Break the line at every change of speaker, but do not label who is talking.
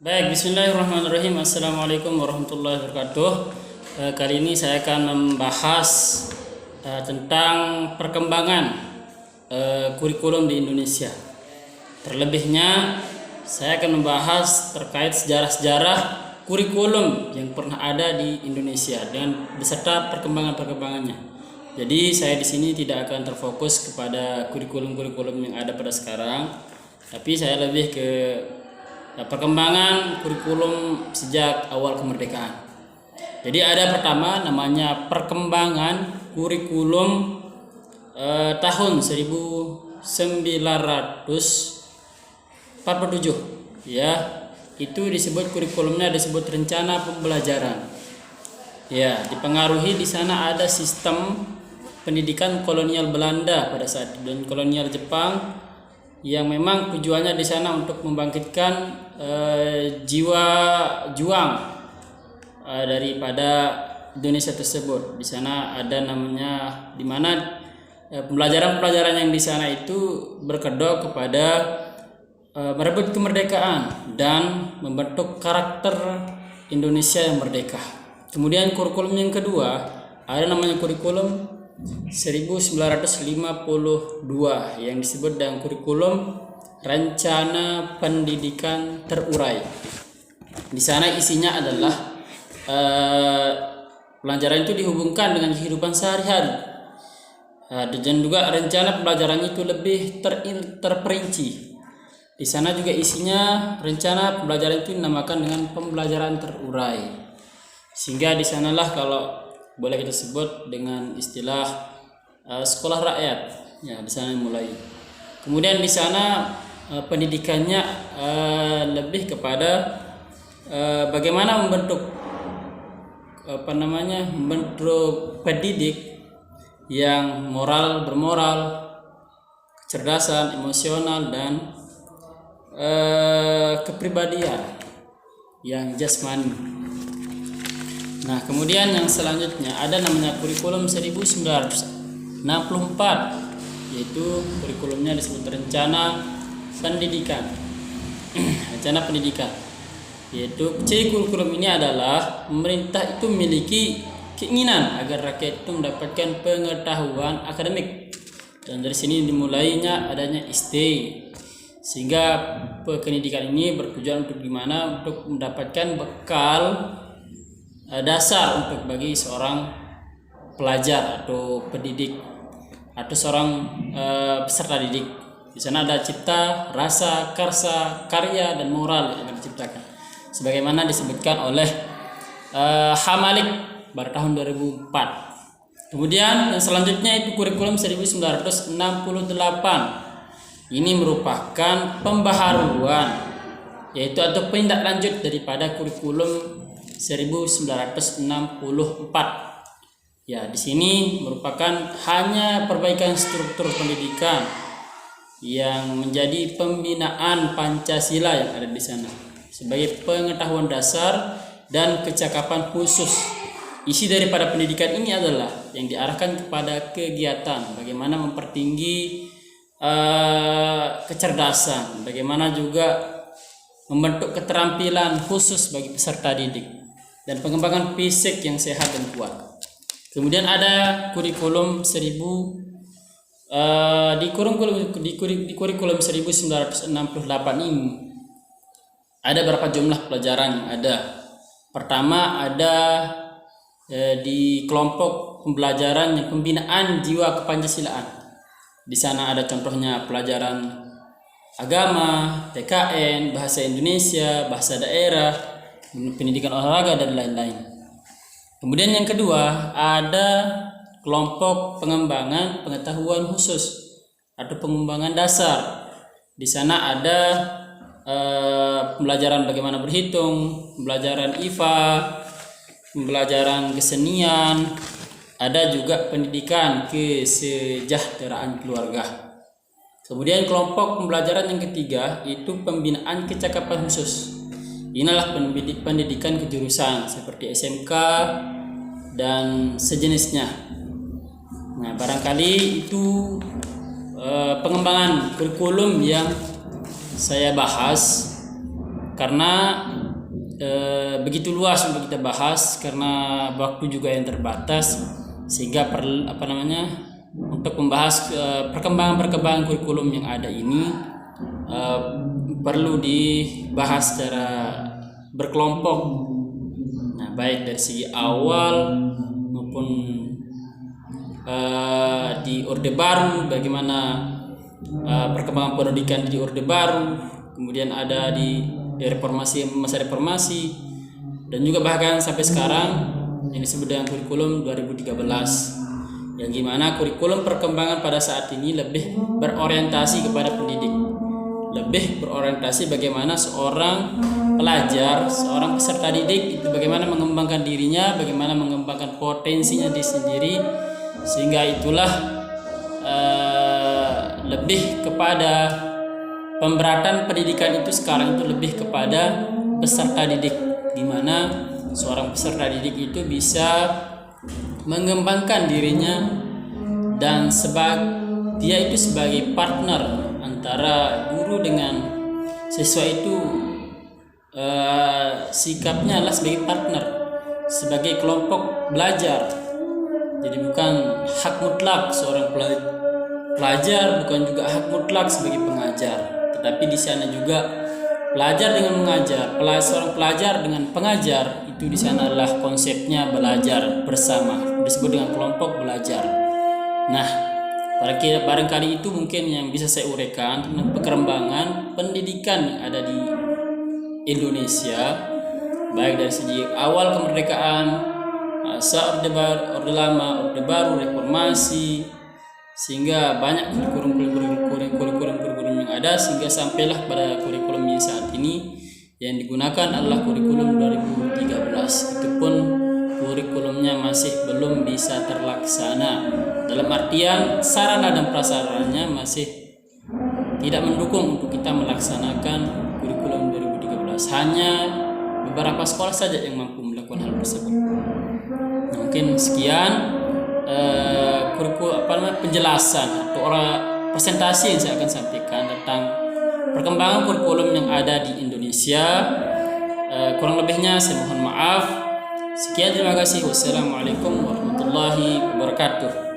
Baik, bismillahirrahmanirrahim. Assalamualaikum warahmatullahi wabarakatuh. Kali ini saya akan membahas tentang perkembangan kurikulum di Indonesia. Terlebihnya, saya akan membahas terkait sejarah-sejarah kurikulum yang pernah ada di Indonesia dan beserta perkembangan-perkembangannya. Jadi saya di sini tidak akan terfokus kepada kurikulum-kurikulum yang ada pada sekarang, tapi saya lebih ke perkembangan kurikulum sejak awal kemerdekaan. Jadi ada pertama namanya perkembangan kurikulum tahun 1947 ya. Itu disebut kurikulumnya disebut rencana pembelajaran. Ya, dipengaruhi di sana ada sistem pendidikan kolonial Belanda pada saat itu dan kolonial Jepang yang memang tujuannya di sana untuk membangkitkan jiwa juang daripada Indonesia tersebut. Di sana ada namanya di mana pembelajaran-pembelajaran yang di sana itu berkedok kepada merebut kemerdekaan dan membentuk karakter Indonesia yang merdeka. Kemudian kurikulum yang kedua ada namanya kurikulum 1952 yang disebut dengan kurikulum rencana pendidikan terurai. Di sana isinya adalah pelajaran itu dihubungkan dengan kehidupan sehari-hari. Dan juga rencana pembelajarannya itu lebih terperinci. Di sana juga isinya rencana pembelajaran itu dinamakan dengan pembelajaran terurai. Sehingga di sanalah kalau boleh kita sebut dengan istilah sekolah rakyat. Ya, di sana mulai. Kemudian di sana pendidikannya lebih kepada bagaimana membentuk membentuk pendidik yang bermoral, kecerdasan, emosional dan kepribadian yang jasmani. Nah, kemudian yang selanjutnya ada namanya kurikulum 1964, yaitu kurikulumnya disebut rencana pendidikan. Rencana pendidikan, yaitu ciri kurikulum ini adalah pemerintah itu memiliki keinginan agar rakyat itu mendapatkan pengetahuan akademik, dan dari sini dimulainya adanya STI, sehingga pendidikan ini bertujuan untuk gimana untuk mendapatkan bekal dasar untuk bagi seorang pelajar atau pendidik atau seorang peserta didik. Di sana ada cipta, rasa, karsa, karya dan moral yang diciptakan, sebagaimana disebutkan oleh Hamalik pada tahun 2004. Kemudian yang selanjutnya itu kurikulum 1968. Ini merupakan pembaharuan, yaitu atau penindaklanjut daripada kurikulum 1964. Ya, di sini merupakan hanya perbaikan struktur pendidikan yang menjadi pembinaan Pancasila yang ada di sana sebagai pengetahuan dasar dan kecakapan khusus. Isi daripada pendidikan ini adalah yang diarahkan kepada kegiatan bagaimana mempertinggi kecerdasan, bagaimana juga membentuk keterampilan khusus bagi peserta didik dan pengembangan fisik yang sehat dan kuat. Kemudian ada kurikulum di kurikulum 1968 ini ada berapa jumlah pelajaran yang ada. Pertama ada di kelompok pembelajaran yang pembinaan jiwa kepancasilaan. Di sana ada contohnya pelajaran agama, PKN, bahasa Indonesia, bahasa daerah, pendidikan olahraga dan lain-lain. Kemudian yang kedua ada kelompok pengembangan pengetahuan khusus atau pengembangan dasar. Di sana ada pembelajaran bagaimana berhitung, pembelajaran IPA, pembelajaran kesenian, ada juga pendidikan kesejahteraan keluarga. Kemudian kelompok pembelajaran yang ketiga itu pembinaan kecakapan khusus. Inilah pendidikan kejurusan seperti SMK dan sejenisnya. Nah, barangkali itu pengembangan kurikulum yang saya bahas. karena begitu luas untuk kita bahas, karena waktu juga yang terbatas, sehingga untuk membahas perkembangan kurikulum yang ada ini perlu dibahas secara berkelompok. Nah, baik dari segi awal maupun di Orde Baru, bagaimana perkembangan pendidikan di Orde Baru, kemudian ada di masa reformasi, dan juga bahkan sampai sekarang yang disebut dengan kurikulum 2013, yang gimana kurikulum perkembangan pada saat ini lebih berorientasi kepada pendidik, lebih berorientasi bagaimana seorang pelajar, seorang peserta didik itu bagaimana mengembangkan dirinya, bagaimana mengembangkan potensinya diri sendiri, sehingga itulah lebih kepada pemberatan pendidikan itu sekarang itu lebih kepada peserta didik, di mana seorang peserta didik itu bisa mengembangkan dirinya, dan dia itu sebagai partner antara guru dengan siswa itu, sikapnya adalah sebagai partner, sebagai kelompok belajar. Jadi bukan hak mutlak seorang pelajar, bukan juga hak mutlak sebagai pengajar, tetapi di sana juga pelajar dengan mengajar, seorang pelajar dengan pengajar, itu di sana adalah konsepnya belajar bersama, disebut dengan kelompok belajar. Nah, barangkali itu mungkin yang bisa saya uraikan tentang perkembangan pendidikan yang ada di Indonesia, baik dari segi awal kemerdekaan, masa Orde Lama, Orde Baru, reformasi, sehingga banyak kurikulum yang ada, sehingga sampailah pada kurikulum yang saat ini yang digunakan adalah kurikulum 2013. Itu pun kurikulumnya masih belum bisa terlaksana, dalam artian sarana dan prasarannya masih tidak mendukung untuk kita melaksanakan kurikulum 2013. Hanya beberapa sekolah saja yang mampu melakukan hal tersebut. Nah, mungkin sekian penjelasan atau presentasi yang saya akan sampaikan tentang perkembangan kurikulum yang ada di Indonesia. Kurang lebihnya saya mohon maaf. Sekian, terima kasih. Wassalamualaikum warahmatullahi wabarakatuh.